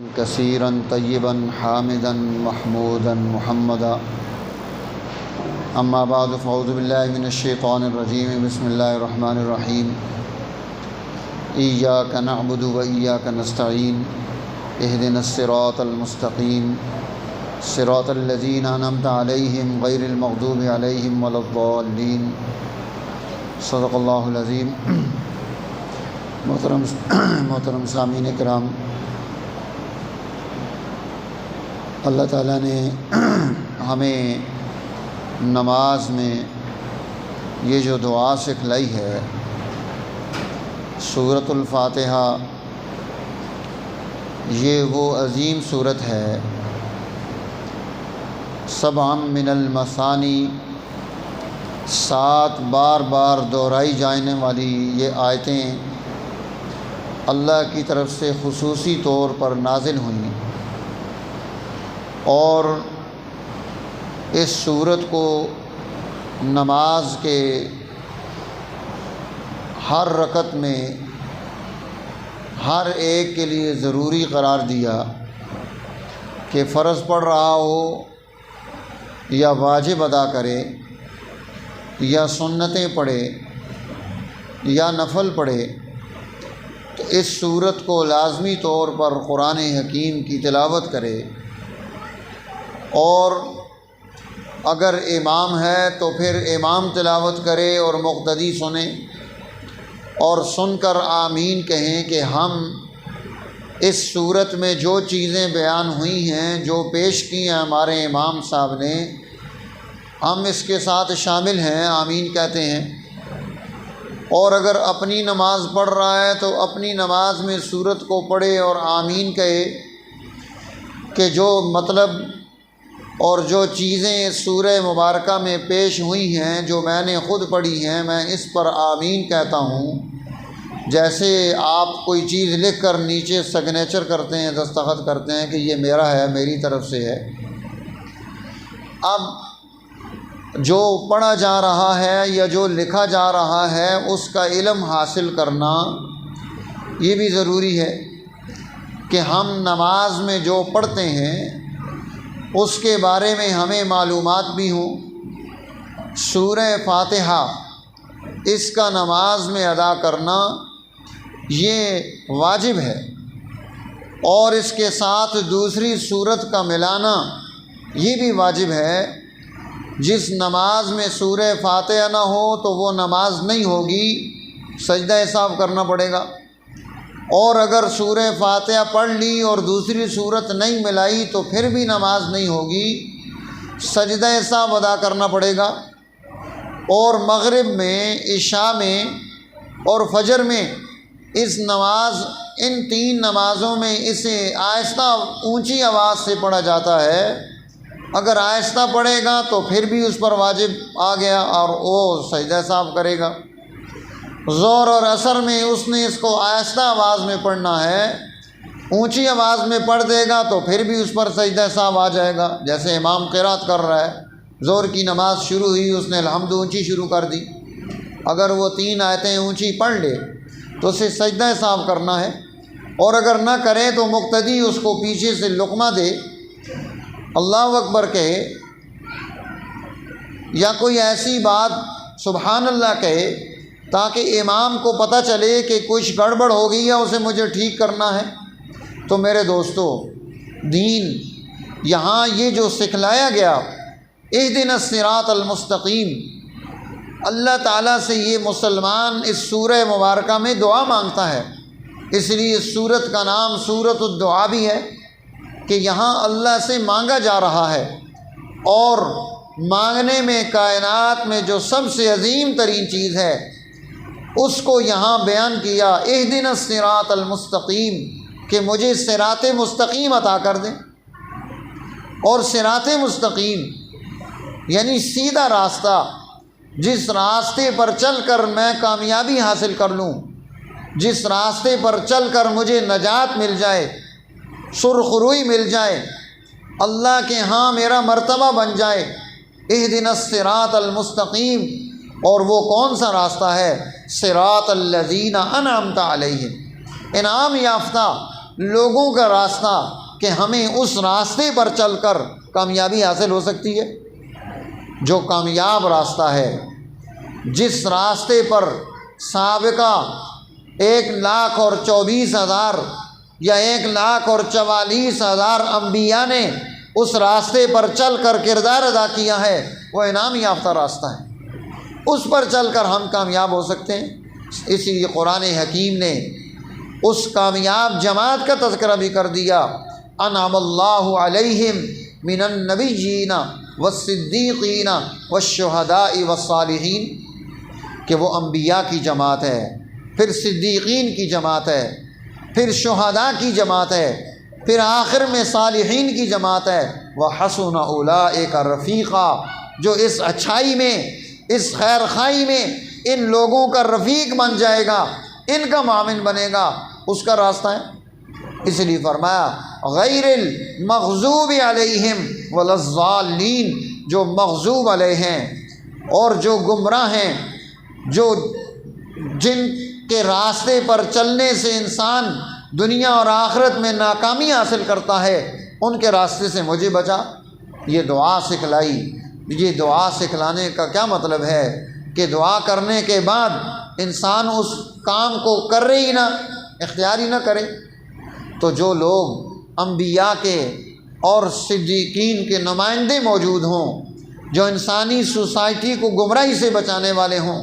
كثيرا طيبا حامدا محمودا محمدا اما بعد فاعوذ بالله من الشيطان الرجيم بسم الله الرحمن الرحيم اياك نعبد واياك نستعين اهدنا الصراط المستقيم صراط الذين انعمت عليهم غير المغضوب عليهم ولا الضالين صدق اللہ العظیم۔ محترم سامعین کرام، اللہ تعالیٰ نے ہمیں نماز میں یہ جو دعا سکھلائی ہے، سورۃ الفاتحہ، یہ وہ عظیم سورت ہے، سبع من المثانی، 7 بار بار دہرائی جانے والی یہ آیتیں اللہ کی طرف سے خصوصی طور پر نازل ہوئیں، اور اس سورت کو نماز کے ہر رکعت میں ہر ایک کے لیے ضروری قرار دیا کہ فرض پڑھ رہا ہو یا واجب ادا کرے یا سنتیں پڑھے یا نفل پڑھے، تو اس سورت کو لازمی طور پر قرآن حکیم کی تلاوت کرے، اور اگر امام ہے تو پھر امام تلاوت کرے اور مقتدی سنیں، اور سن کر آمین کہیں کہ ہم اس صورت میں جو چیزیں بیان ہوئی ہیں، جو پیش کی ہیں ہمارے امام صاحب نے، ہم اس کے ساتھ شامل ہیں، آمین کہتے ہیں۔ اور اگر اپنی نماز پڑھ رہا ہے تو اپنی نماز میں سورت کو پڑھے اور آمین کہے کہ جو مطلب اور جو چیزیں سورہ مبارکہ میں پیش ہوئی ہیں، جو میں نے خود پڑھی ہیں، میں اس پر آمین کہتا ہوں۔ جیسے آپ کوئی چیز لکھ کر نیچے سگنیچر کرتے ہیں، دستخط کرتے ہیں کہ یہ میرا ہے، میری طرف سے ہے۔ اب جو پڑھا جا رہا ہے یا جو لکھا جا رہا ہے، اس کا علم حاصل کرنا یہ بھی ضروری ہے کہ ہم نماز میں جو پڑھتے ہیں اس کے بارے میں ہمیں معلومات بھی ہوں۔ سورہ فاتحہ، اس کا نماز میں ادا کرنا یہ واجب ہے، اور اس کے ساتھ دوسری سورت کا ملانا یہ بھی واجب ہے۔ جس نماز میں سورہ فاتحہ نہ ہو تو وہ نماز نہیں ہوگی، سجدہ سہو کرنا پڑے گا، اور اگر سورہ فاتحہ پڑھ لی اور دوسری سورت نہیں ملائی تو پھر بھی نماز نہیں ہوگی، سجدہ سہو ادا کرنا پڑے گا۔ اور مغرب میں، عشاء میں اور فجر میں اس نماز، ان 3 نمازوں میں اسے آہستہ اونچی آواز سے پڑھا جاتا ہے۔ اگر آہستہ پڑھے گا تو پھر بھی اس پر واجب آ گیا اور وہ سجدہ سہو کرے گا۔ ظہر اور عصر میں اس نے اس کو آہستہ آواز میں پڑھنا ہے، اونچی آواز میں پڑھ دے گا تو پھر بھی اس پر سجدہ سہو آ جائے گا۔ جیسے امام قرات کر رہا ہے، ظہر کی نماز شروع ہوئی، اس نے الحمد اونچی شروع کر دی، اگر وہ 3 آیتیں اونچی پڑھ لے تو اسے سجدہ سہو کرنا ہے، اور اگر نہ کرے تو مقتدی اس کو پیچھے سے لقمہ دے، اللہ اکبر کہے، یا کوئی ایسی بات سبحان اللہ کہے تاکہ امام کو پتہ چلے کہ کچھ گڑبڑ ہو گئی ہے، اسے مجھے ٹھیک کرنا ہے۔ تو میرے دوستو، دین یہاں یہ جو سکھلایا گیا، اہدنا الصراط المستقیم، اللہ تعالیٰ سے یہ مسلمان اس سورہ مبارکہ میں دعا مانگتا ہے، اس لیے اس سورت کا نام سورۃ الدعا بھی ہے، کہ یہاں اللہ سے مانگا جا رہا ہے، اور مانگنے میں کائنات میں جو سب سے عظیم ترین چیز ہے اس کو یہاں بیان کیا، اہدنا الصراط المستقیم، کہ مجھے صراط مستقیم عطا کر دیں۔ اور صراط مستقیم یعنی سیدھا راستہ، جس راستے پر چل کر میں کامیابی حاصل کر لوں، جس راستے پر چل کر مجھے نجات مل جائے، سرخروئی مل جائے، اللہ کے ہاں میرا مرتبہ بن جائے۔ اہدنا الصراط المستقیم، اور وہ کون سا راستہ ہے؟ صراط الذین انعمت علیہم، انعام یافتہ لوگوں کا راستہ کہ ہمیں اس راستے پر چل کر کامیابی حاصل ہو سکتی ہے۔ جو کامیاب راستہ ہے، جس راستے پر سابقہ 1,24,000 یا 1,44,000 انبیاء نے اس راستے پر چل کر کردار ادا کیا ہے، وہ انعام یافتہ راستہ ہے، اس پر چل کر ہم کامیاب ہو سکتے ہیں۔ اس لیے قرآن حکیم نے اس کامیاب جماعت کا تذکرہ بھی کر دیا، انعم اللہ علیہم من النبیین والصدیقین والشہداء والصالحین، کہ وہ انبیاء کی جماعت ہے، پھر صدیقین کی جماعت ہے، پھر شہداء کی جماعت ہے، پھر آخر میں صالحین کی جماعت ہے۔ وحسن اولئک رفیقا، جو اس اچھائی میں، اس خیر خواہی میں ان لوگوں کا رفیق بن جائے گا، ان کا معاون بنے گا، اس کا راستہ ہے۔ اس لیے فرمایا غیر المغضوب علیہم ولا الضالین، جو مغضوب علیہ ہیں اور جو گمراہ ہیں، جن کے راستے پر چلنے سے انسان دنیا اور آخرت میں ناکامی حاصل کرتا ہے، ان کے راستے سے مجھے بچا۔ یہ دعا سکھلائی۔ یہ دعا سکھلانے کا کیا مطلب ہے کہ دعا کرنے کے بعد انسان اس کام کو کرے ہی نہ، اختیار ہی نہ کرے۔ تو جو لوگ انبیاء کے اور صدیقین کے نمائندے موجود ہوں، جو انسانی سوسائٹی کو گمراہی سے بچانے والے ہوں،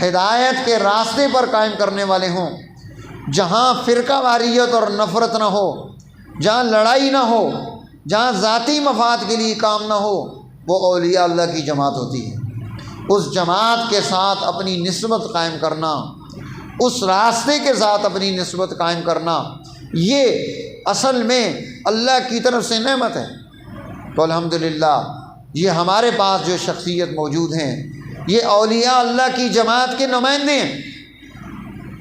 ہدایت کے راستے پر قائم کرنے والے ہوں، جہاں فرقہ واریت اور نفرت نہ ہو، جہاں لڑائی نہ ہو، جہاں ذاتی مفاد کے لیے کام نہ ہو، وہ اولیاء اللہ کی جماعت ہوتی ہے۔ اس جماعت کے ساتھ اپنی نسبت قائم کرنا، اس راستے کے ساتھ اپنی نسبت قائم کرنا، یہ اصل میں اللہ کی طرف سے نعمت ہے۔ تو الحمدللہ یہ ہمارے پاس جو شخصیت موجود ہیں، یہ اولیاء اللہ کی جماعت کے نمائندے ہیں۔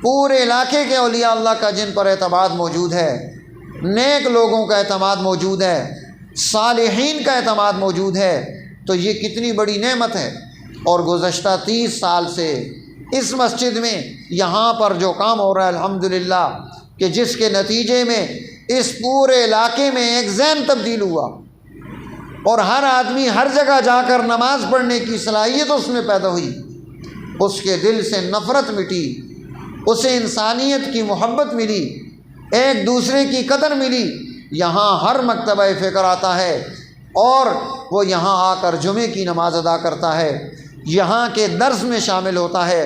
پورے علاقے کے اولیاء اللہ کا جن پر اعتماد موجود ہے، نیک لوگوں کا اعتماد موجود ہے، صالحین کا اعتماد موجود ہے، تو یہ کتنی بڑی نعمت ہے۔ اور گزشتہ 30 سال سے اس مسجد میں یہاں پر جو کام ہو رہا ہے الحمدللہ، کہ جس کے نتیجے میں اس پورے علاقے میں ایک ذہن تبدیل ہوا، اور ہر آدمی ہر جگہ جا کر نماز پڑھنے کی صلاحیت اس میں پیدا ہوئی، اس کے دل سے نفرت مٹی، اسے انسانیت کی محبت ملی، ایک دوسرے کی قدر ملی۔ یہاں ہر مکتبہ فکر آتا ہے اور وہ یہاں آ کر جمعے کی نماز ادا کرتا ہے، یہاں کے درس میں شامل ہوتا ہے،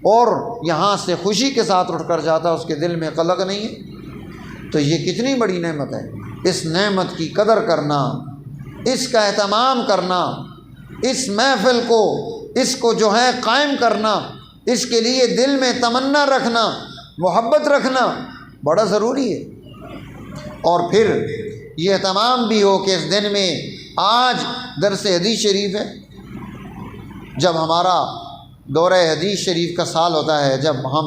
اور یہاں سے خوشی کے ساتھ اٹھ کر جاتا ہے، اس کے دل میں قلق نہیں ہے۔ تو یہ کتنی بڑی نعمت ہے۔ اس نعمت کی قدر کرنا، اس کا اہتمام کرنا، اس محفل کو، اس کو جو ہے قائم کرنا، اس کے لیے دل میں تمنا رکھنا، محبت رکھنا بڑا ضروری ہے۔ اور پھر یہ اہتمام بھی ہو کہ اس دن میں آج درس حدیث شریف ہے۔ جب ہمارا دورہ حدیث شریف کا سال ہوتا ہے، جب ہم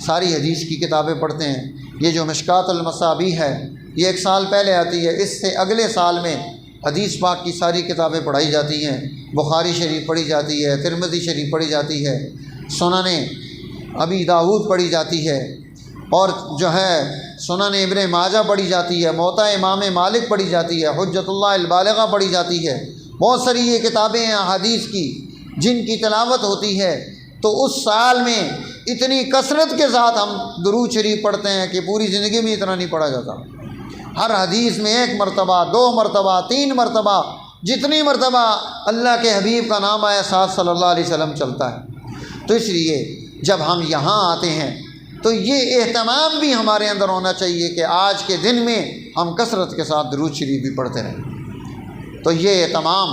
ساری حدیث کی کتابیں پڑھتے ہیں، یہ جو مشکات المصابیح ہے یہ 1 سال پہلے آتی ہے، اس سے اگلے سال میں حدیث پاک کی ساری کتابیں پڑھائی جاتی ہیں۔ بخاری شریف پڑھی جاتی ہے، ترمذی شریف پڑھی جاتی ہے، سنن ابی داؤد پڑھی جاتی ہے، اور جو ہے سنن ابن ماجہ پڑھی جاتی ہے، موطا امام مالک پڑھی جاتی ہے، حجت اللہ البالغہ پڑھی جاتی ہے۔ بہت ساری یہ کتابیں ہیں حدیث کی جن کی تلاوت ہوتی ہے۔ تو اس سال میں اتنی کثرت کے ساتھ ہم درود شریف پڑھتے ہیں کہ پوری زندگی میں اتنا نہیں پڑھا جاتا۔ ہر حدیث میں 1 مرتبہ، 2 مرتبہ، 3 مرتبہ، جتنی مرتبہ اللہ کے حبیب کا نام آیا ساتھ صلی اللہ علیہ وسلم چلتا ہے۔ تو اس لیے جب ہم یہاں آتے ہیں تو یہ اہتمام بھی ہمارے اندر ہونا چاہیے کہ آج کے دن میں ہم کثرت کے ساتھ درود شریف بھی پڑھتے رہیں۔ تو یہ اہتمام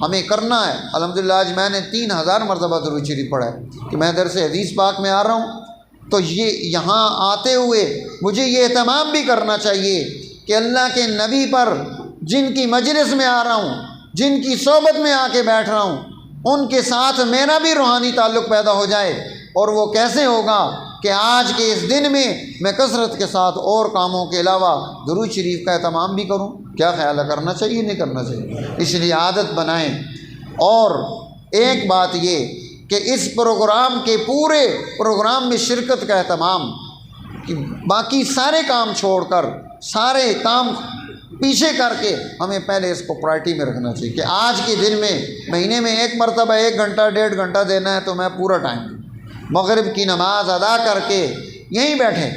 ہمیں کرنا ہے۔ الحمدللہ آج میں نے 3000 مرتبہ درود شریف پڑھا ہے کہ میں درس حدیث پاک میں آ رہا ہوں، تو یہ یہاں آتے ہوئے مجھے یہ اہتمام بھی کرنا چاہیے کہ اللہ کے نبی پر جن کی مجلس میں آ رہا ہوں، جن کی صحبت میں آ کے بیٹھ رہا ہوں، ان کے ساتھ میرا بھی روحانی تعلق پیدا ہو جائے۔ اور وہ کیسے ہوگا کہ آج کے اس دن میں میں کثرت کے ساتھ اور کاموں کے علاوہ درود شریف کا اہتمام بھی کروں۔ کیا خیال ہے، کرنا چاہیے نہیں کرنا چاہیے؟ اس لیے عادت بنائیں۔ اور ایک بات یہ کہ اس پروگرام کے پورے پروگرام میں شرکت کا اہتمام، کہ باقی سارے کام چھوڑ کر، سارے کام پیچھے کر کے ہمیں پہلے اس کو پرائرٹی میں رکھنا چاہیے کہ آج کے دن میں، مہینے میں ایک مرتبہ 1 گھنٹہ 1.5 گھنٹہ دینا ہے تو میں پورا ٹائم دوں، مغرب کی نماز ادا کر کے یہیں بیٹھیں،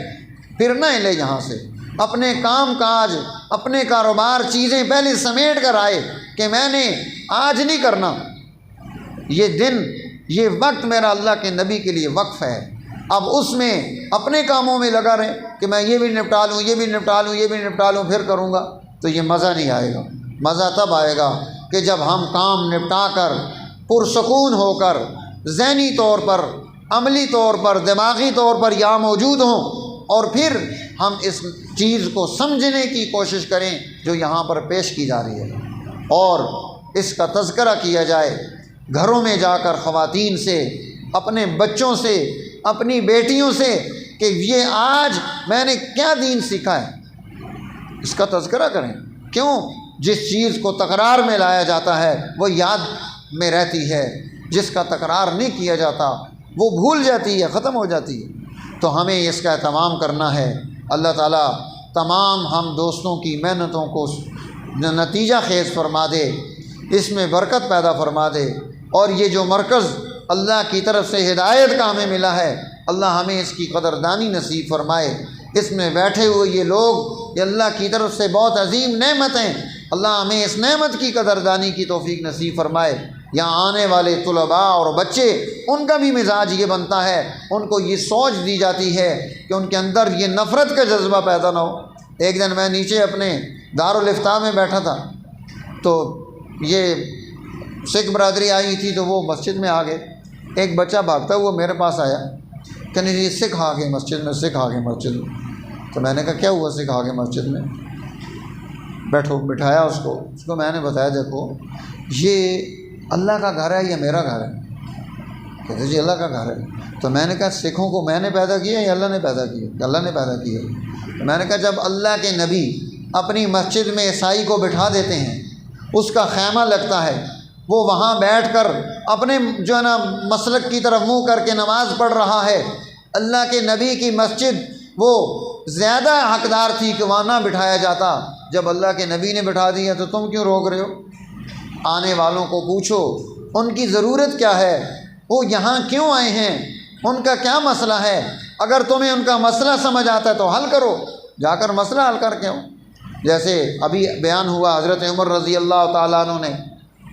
پھر نہ ہلے یہاں سے، اپنے کام کاج، اپنے کاروبار، چیزیں پہلے سمیٹ کر آئے کہ میں نے آج نہیں کرنا، یہ دن، یہ وقت میرا اللہ کے نبی کے لیے وقف ہے، اب اس میں اپنے کاموں میں لگا رہیں کہ میں یہ بھی نپٹا لوں، یہ بھی نپٹا لوں، یہ بھی نپٹا لوں، پھر کروں گا، تو یہ مزہ نہیں آئے گا۔ مزہ تب آئے گا کہ جب ہم کام نپٹا کر پرسکون ہو کر ذہنی طور پر، عملی طور پر، دماغی طور پر یہاں موجود ہوں، اور پھر ہم اس چیز کو سمجھنے کی کوشش کریں جو یہاں پر پیش کی جا رہی ہے، اور اس کا تذکرہ کیا جائے گھروں میں جا کر خواتین سے، اپنے بچوں سے، اپنی بیٹیوں سے، کہ یہ آج میں نے کیا دین سیکھا ہے، اس کا تذکرہ کریں۔ کیوں؟ جس چیز کو تکرار میں لایا جاتا ہے وہ یاد میں رہتی ہے، جس کا تکرار نہیں کیا جاتا وہ بھول جاتی ہے، ختم ہو جاتی ہے۔ تو ہمیں اس کا اہتمام کرنا ہے۔ اللہ تعالیٰ تمام ہم دوستوں کی محنتوں کو نتیجہ خیز فرما دے، اس میں برکت پیدا فرما دے، اور یہ جو مرکز اللہ کی طرف سے ہدایت کا ہمیں ملا ہے، اللہ ہمیں اس کی قدردانی نصیب فرمائے۔ اس میں بیٹھے ہوئے یہ لوگ، یہ اللہ کی طرف سے بہت عظیم نعمت ہیں، اللہ ہمیں اس نعمت کی قدردانی کی توفیق نصیب فرمائے۔ یہاں آنے والے طلباء اور بچے، ان کا بھی مزاج یہ بنتا ہے، ان کو یہ سوچ دی جاتی ہے کہ ان کے اندر یہ نفرت کا جذبہ پیدا نہ ہو۔ ایک دن میں نیچے اپنے دارالافتاء میں بیٹھا تھا، تو یہ سکھ برادری آئی تھی، تو وہ مسجد میں آ گئے، ایک بچہ بھاگتا ہوا میرے پاس آیا کہ نہیں جی سکھ آ گئے مسجد میں، سکھ آ گئے مسجد میں۔ تو میں نے کہا کیا ہوا سکھ آ گئے مسجد میں؟ بیٹھو، بٹھایا اس کو میں نے بتایا دیکھو یہ اللہ کا گھر ہے یا میرا گھر ہے؟ کہتے جی اللہ کا گھر ہے۔ تو میں نے کہا سکھوں کو میں نے پیدا کیا یا اللہ نے پیدا کیا؟ اللہ نے پیدا کیا۔ تو میں نے کہا جب اللہ کے نبی اپنی مسجد میں عیسائی کو بٹھا دیتے ہیں، اس کا خیمہ لگتا ہے، وہ وہاں بیٹھ کر اپنے جو ہے نا مسلک کی طرف منہ کر کے نماز پڑھ رہا ہے، اللہ کے نبی کی مسجد وہ زیادہ حقدار تھی کہ وہاں نہ بٹھایا جاتا، جب اللہ کے نبی نے بٹھا دیا تو تم کیوں روک رہے ہو؟ آنے والوں کو پوچھو ان کی ضرورت کیا ہے، وہ یہاں کیوں آئے ہیں، ان کا کیا مسئلہ ہے، اگر تمہیں ان کا مسئلہ سمجھ آتا ہے تو حل کرو، جا کر مسئلہ حل کر کے ہو۔ جیسے ابھی بیان ہوا حضرت عمر رضی اللہ تعالیٰ عنہ نے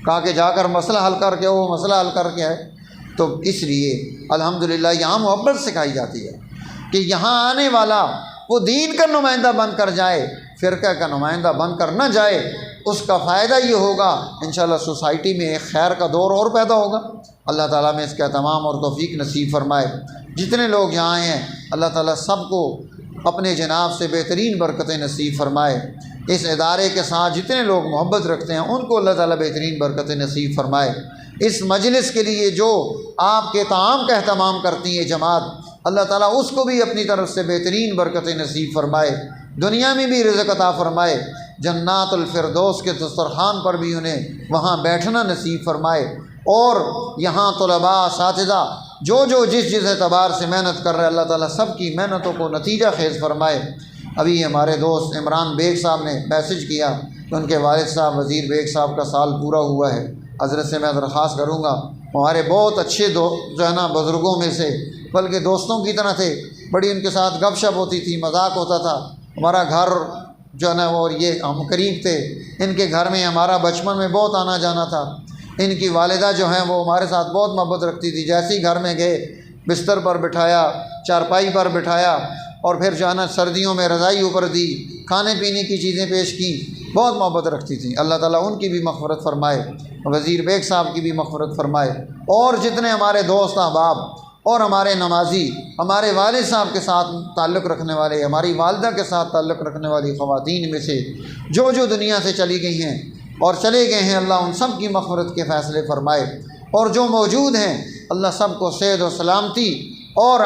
کہا کہ جا کر مسئلہ حل کر کے وہ مسئلہ حل کر کے ہے۔ تو اس لیے الحمدللہ یہاں محبت سکھائی جاتی ہے کہ یہاں آنے والا وہ دین کا نمائندہ بن کر جائے، فرقہ کا نمائندہ بن کر نہ جائے، اس کا فائدہ یہ ہوگا انشاءاللہ سوسائٹی میں ایک خیر کا دور اور پیدا ہوگا۔ اللہ تعالیٰ میں اس کا تمام اور توفیق نصیب فرمائے۔ جتنے لوگ یہاں آئے ہیں اللہ تعالیٰ سب کو اپنے جناب سے بہترین برکتیں نصیب فرمائے۔ اس ادارے کے ساتھ جتنے لوگ محبت رکھتے ہیں ان کو اللہ تعالیٰ بہترین برکتیں نصیب فرمائے۔ اس مجلس کے لیے جو آپ کے طعام کا اہتمام کرتی ہے جماعت، اللہ تعالیٰ اس کو بھی اپنی طرف سے بہترین برکتیں نصیب فرمائے، دنیا میں بھی رزق عطا فرمائے، جنات الفردوس کے دسترخوان پر بھی انہیں وہاں بیٹھنا نصیب فرمائے، اور یہاں طلباء، اساتذہ جو جس اعتبار سے محنت کر رہے، اللہ تعالیٰ سب کی محنتوں کو نتیجہ خیز فرمائے۔ ابھی ہمارے دوست عمران بیگ صاحب نے میسج کیا کہ ان کے والد صاحب وزیر بیگ صاحب کا سال پورا ہوا ہے۔ حضرت سے میں درخواست کروں گا، ہمارے بہت اچھے جو ہے نا بزرگوں میں سے، بلکہ دوستوں کی طرح تھے، بڑی ان کے ساتھ گپ شپ ہوتی تھی، مذاق ہوتا تھا، ہمارا گھر جو ہے نا اور یہ ہم قریب تھے، ان کے گھر میں ہمارا بچپن میں بہت آنا جانا تھا۔ ان کی والدہ جو ہیں وہ ہمارے ساتھ بہت محبت رکھتی تھی، جیسے ہی گھر میں گئے بستر پر بٹھایا، چارپائی پر بٹھایا، اور پھر جو ہے نا سردیوں میں رضائی اوپر دی، کھانے پینے کی چیزیں پیش کی، بہت محبت رکھتی تھیں۔ اللہ تعالیٰ ان کی بھی مغفرت فرمائے، وزیر بیگ صاحب کی بھی مغفرت فرمائے، اور جتنے ہمارے دوست احباب اور ہمارے نمازی، ہمارے والد صاحب کے ساتھ تعلق رکھنے والے، ہماری والدہ کے ساتھ تعلق رکھنے والی خواتین میں سے جو دنیا سے چلی گئی ہیں اور چلے گئے ہیں، اللہ ان سب کی مغفرت کے فیصلے فرمائے، اور جو موجود ہیں اللہ سب کو صحت و سلامتی اور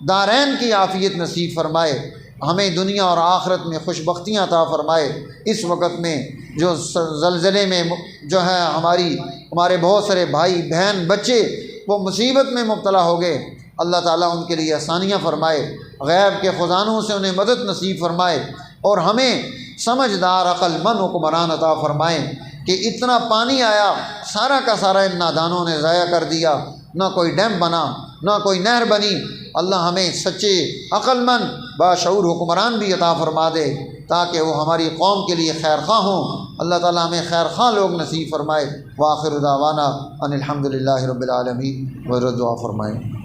دارین کی عافیت نصیب فرمائے، ہمیں دنیا اور آخرت میں خوش بختیاں عطا فرمائے۔ اس وقت میں جو زلزلے میں جو ہے ہمارے بہت سارے بھائی بہن بچے وہ مصیبت میں مبتلا ہو گئے، اللہ تعالیٰ ان کے لیے آسانیاں فرمائے، غیب کے خزانوں سے انہیں مدد نصیب فرمائے، اور ہمیں سمجھدار عقل مند حکمران عطا فرمائیں کہ اتنا پانی آیا سارا کا سارا ان نادانوں نے ضائع کر دیا، نہ کوئی ڈیم بنا نہ کوئی نہر بنی۔ اللہ ہمیں سچے عقل مند باشعور حکمران بھی عطا فرما دے تاکہ وہ ہماری قوم کے لیے خیر خواہ ہوں۔ اللہ تعالیٰ ہمیں خیر خواہ لوگ نصیب فرمائے۔ وآخر دعوانا ان الحمد للہ رب العالمین، و دعا فرمائیں۔